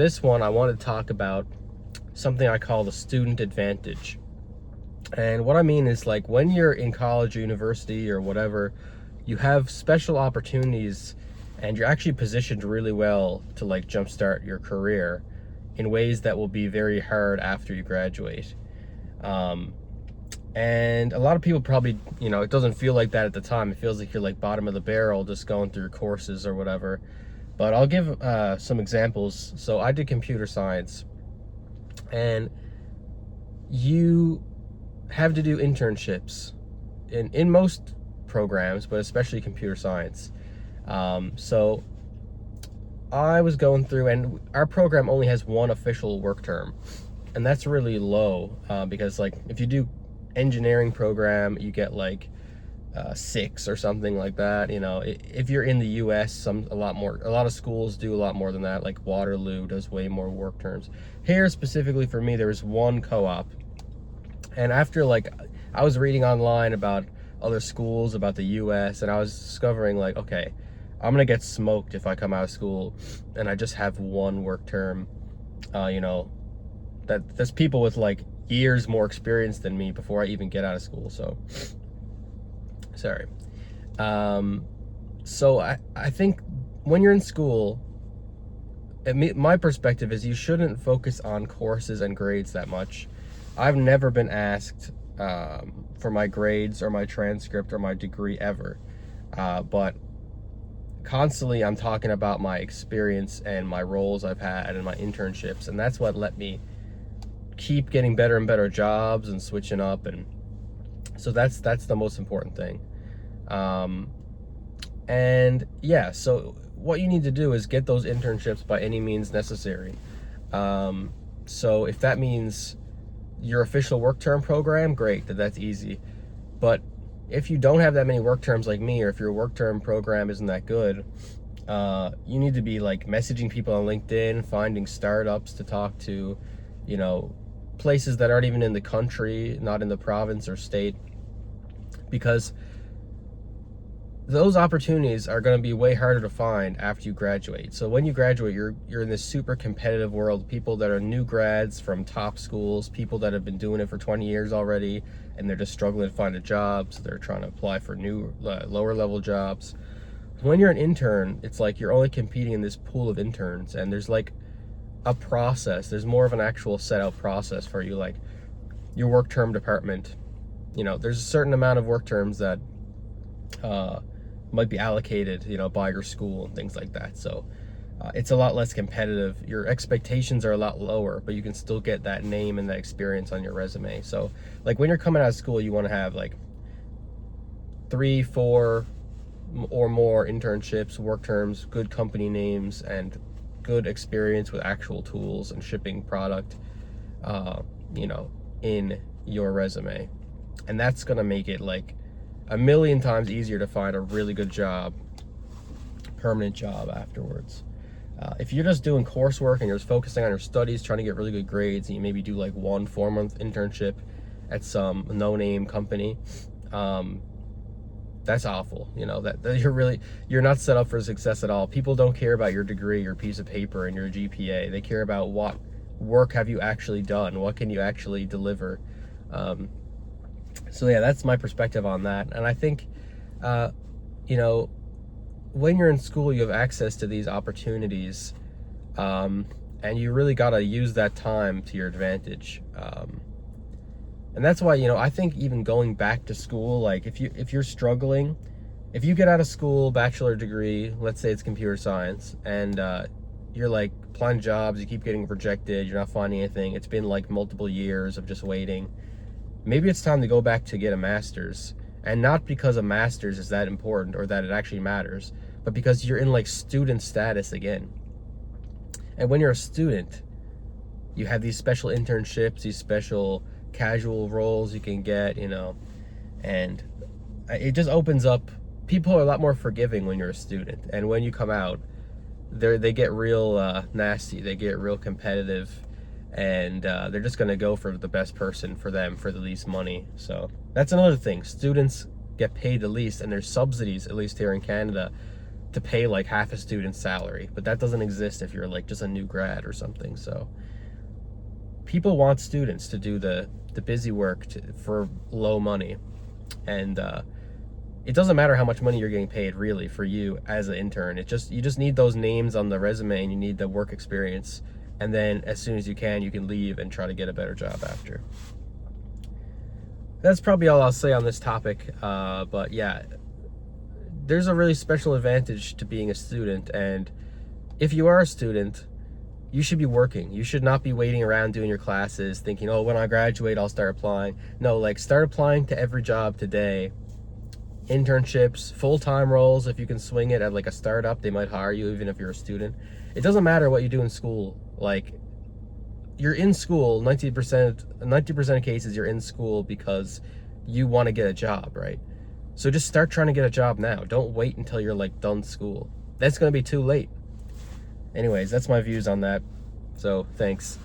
This one, I want to talk about something I call the student advantage. And what I mean is, like, when you're in college or university or whatever, you have special opportunities and you're actually positioned really well to like jumpstart your career in ways that will be very hard after you graduate. Um, and a lot of people probably, it doesn't feel like that at the time. It feels like you're like bottom of the barrel just going through your courses or whatever. But I'll give some examples. So I did computer science, and you have to do internships in most programs, but especially computer science. So I was going through, and our program only has one official work term, and that's really low because, like, if you do engineering program, you get like 6 or something like that. If you're in the US, a lot of schools do a lot more than that. Like Waterloo does way more work terms. Here specifically for me, there was one co-op, and after, like, I was reading online about other schools, about the US, and I was discovering, like, okay, I'm gonna get smoked if I come out of school and I just have one work term. That's people with like years more experience than me before I even get out of school. So sorry. So I think when you're in school, my perspective is you shouldn't focus on courses and grades that much. I've never been asked for my grades or my transcript or my degree ever, but constantly I'm talking about my experience and my roles I've had and my internships, and that's what let me keep getting better and better jobs and switching up. And so that's the most important thing. And yeah, so what you need to do is get those internships by any means necessary. So if that means your official work term program, great, that's easy. But if you don't have that many work terms like me, or if your work term program isn't that good, you need to be like messaging people on LinkedIn, finding startups to talk to, places that aren't even in the country, not in the province or state, because those opportunities are going to be way harder to find after you graduate. So when you graduate, you're in this super competitive world. People that are new grads from top schools, people that have been doing it for 20 years already, and they're just struggling to find a job, so they're trying to apply for new lower level jobs. When you're an intern, it's like you're only competing in this pool of interns, and there's like a process. There's more of an actual set out process for you, like your work term department. There's a certain amount of work terms that might be allocated, by your school and things like that. So it's a lot less competitive. Your expectations are a lot lower, but you can still get that name and that experience on your resume. So, like, when you're coming out of school, you want to have like 3, 4 or more internships, work terms, good company names, and good experience with actual tools and shipping product, in your resume. And that's going to make it like a million times easier to find a really good job, permanent job afterwards. If you're just doing coursework and you're just focusing on your studies, trying to get really good grades, and you maybe do like 1 4-month internship at some no-name company, that's awful. That you're not set up for success at all. People don't care about your degree, your piece of paper, and your GPA. They care about what work have you actually done, what can you actually deliver. So yeah, that's my perspective on that. And I think, when you're in school, you have access to these opportunities, and you really got to use that time to your advantage. And that's why, I think even going back to school, like if you're struggling, if you get out of school, bachelor degree, let's say it's computer science, and you're like applying jobs, you keep getting rejected, you're not finding anything, it's been like multiple years of just waiting. Maybe it's time to go back to get a master's, and not because a master's is that important or that it actually matters, but because you're in like student status again. And when you're a student, you have these special internships, these special casual roles you can get, and it just opens up. People are a lot more forgiving when you're a student, and when you come out, they get real nasty, they get real competitive, and they're just going to go for the best person for them for the least money. So that's another thing. Students get paid the least, and there's subsidies, at least here in Canada, to pay like half a student's salary, but that doesn't exist if you're like just a new grad or something. So people want students to do the busy work for low money, and it doesn't matter how much money you're getting paid really for you as an intern. You just need those names on the resume, and you need the work experience, and then as soon as you can leave and try to get a better job after. That's probably all I'll say on this topic, but yeah, there's a really special advantage to being a student, and if you are a student, you should be working. You should not be waiting around doing your classes thinking, oh, when I graduate I'll start applying. No, like, start applying to every job today. Internships, full-time roles, if you can swing it at like a startup, they might hire you even if you're a student. It doesn't matter what you do in school. Like, you're in school 90% of cases, you're in school because you want to get a job, right? So just start trying to get a job now. Don't wait until you're like done school. That's going to be too late. Anyways, that's my views on that. So thanks.